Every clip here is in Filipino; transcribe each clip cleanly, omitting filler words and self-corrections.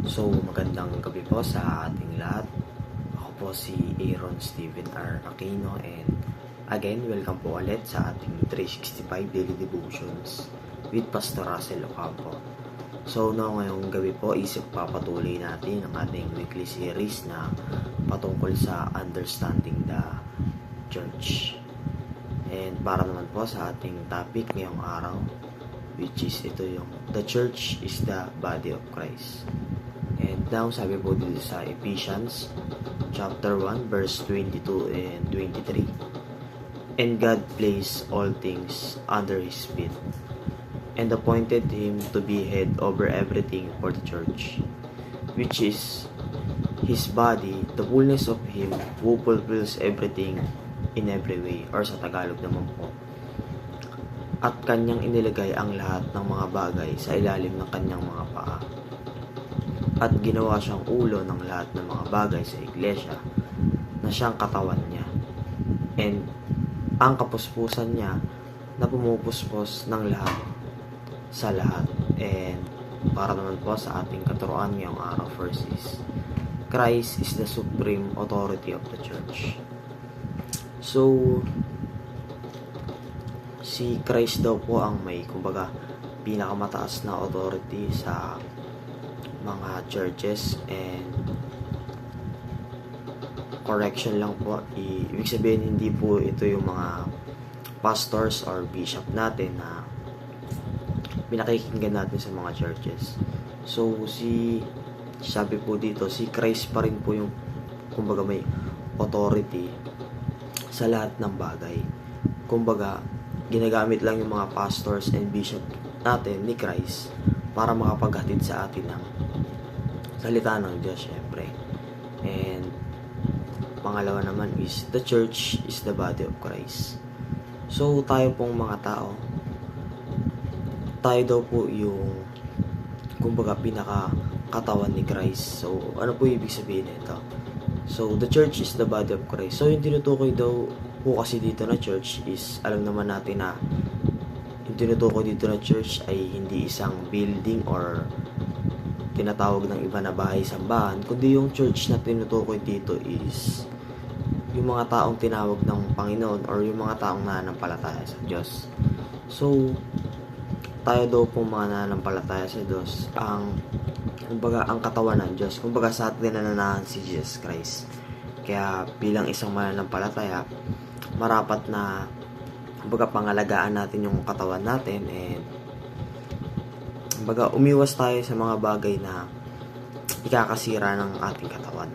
So, magandang gabi po sa ating lahat. Ako po si Aaron Steven R. Aquino and again, welcome po ulit sa ating 365 Daily Devotions with Pastor Russell Ocampo. So, ngayong gabi po, papatuloy natin ang ating weekly series na patungkol sa Understanding the Church. And para naman po sa ating topic ngayong araw, which is ito yung The Church is the Body of Christ. And now, sabi po dito sa Ephesians chapter 1 verse 22 and 23. And God placed all things under His feet, and appointed Him to be head over everything for the church, which is His body, the fullness of Him who fulfills everything in every way, or sa Tagalog naman po, at Kanyang inilagay ang lahat ng mga bagay sa ilalim ng Kanyang mga paa, at ginawa siyang ulo ng lahat ng mga bagay sa iglesia, na siyang katawan niya, and ang kapuspusan niya na pumupuspos ng lahat sa lahat. And para naman po sa ating katuruan ngayong araw, first is Christ is the supreme authority of the church. So, si Christ daw po ang may, kumbaga, pinakamataas na authority sa mga churches. And correction lang po, ibig sabihin hindi po ito yung mga pastors or bishop natin na pinakikinggan natin sa mga churches. So sabi po dito, si Christ pa rin po yung, kumbaga, may authority sa lahat ng bagay. Kumbaga, ginagamit lang yung mga pastors and bishop natin ni Christ para makapaghatid sa atin ng salita ng Diyos, syempre. And pangalawa naman is the church is the body of Christ. So tayo pong mga tao, tayo daw po yung, kumbaga, pinaka-katawan ni Christ. So ano po ibig sabihin nito? So the church is the body of Christ. So yung tinutukoy daw po kasi dito na church is, alam naman natin na yung tinutukoy dito na church ay hindi isang building or tinatawag ng iba na bahay-sambahan, kundi yung church na tinutukoy dito is yung mga taong tinawag ng Panginoon or yung mga taong nananampalataya sa Diyos. So, tayo daw pong mga nananampalataya sa Diyos, kumbaga, ang katawan ng Diyos. Kumbaga, sa atin nananahan si Jesus Christ. Kaya, bilang isang mananampalataya, marapat na, kumbaga, pangalagaan natin yung katawan natin, and kumbaga, umiwas tayo sa mga bagay na ikakasira ng ating katawan.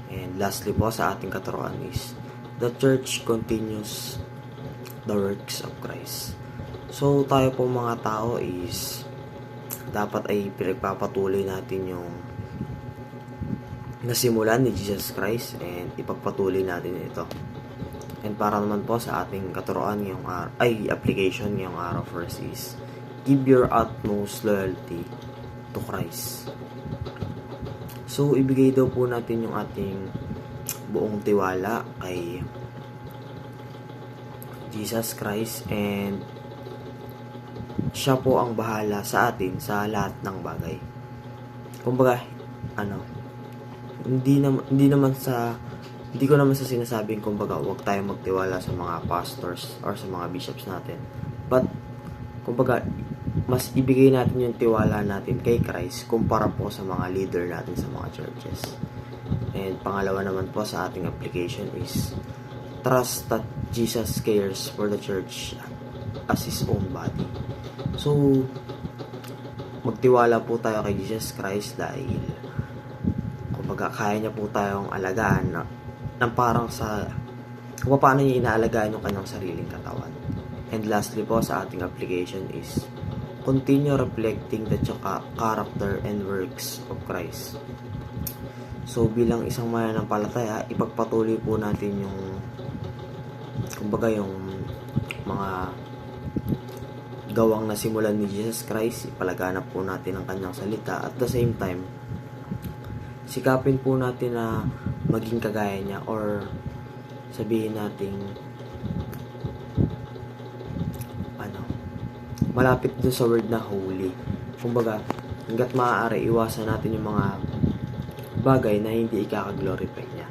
And lastly po sa ating katuruan is the church continues the works of Christ. So tayo po mga tao is dapat ay pinagpapatuloy natin yung nasimulan ni Jesus Christ, and ipagpatuloy natin ito. And para naman po sa ating katuruan ngayong application ngayong araw, first is give your utmost loyalty to Christ. So, ibigay daw po natin yung ating buong tiwala kay Jesus Christ, and siya po ang bahala sa atin sa lahat ng bagay. Kumbaga, hindi ko naman sa sinasabing, kumbaga, huwag tayong magtiwala sa mga pastors or sa mga bishops natin. But, kumbaga, mas ibigay natin yung tiwala natin kay Christ kumpara po sa mga leader natin sa mga churches. And pangalawa naman po sa ating application is trust that Jesus cares for the church as His own body. So, magtiwala po tayo kay Jesus Christ dahil, kumbaga, kaya niya po tayong alagaan ng parang sa kung paano niya inaalagaan yung kanyang sariling katawan. And lastly po sa ating application is continue reflecting the character and works of Christ. So, bilang isang mananampalataya, ipagpatuloy po natin yung, kumbaga, yung mga gawang nasimulan ni Jesus Christ. Ipalaganap po natin ang kanyang salita. At the same time, sikapin po natin na maging kagaya niya, or sabihin natin malapit dun sa word na holy. Kumbaga, hanggat maaari iwasan natin yung mga bagay na hindi ikaka-glorify niya.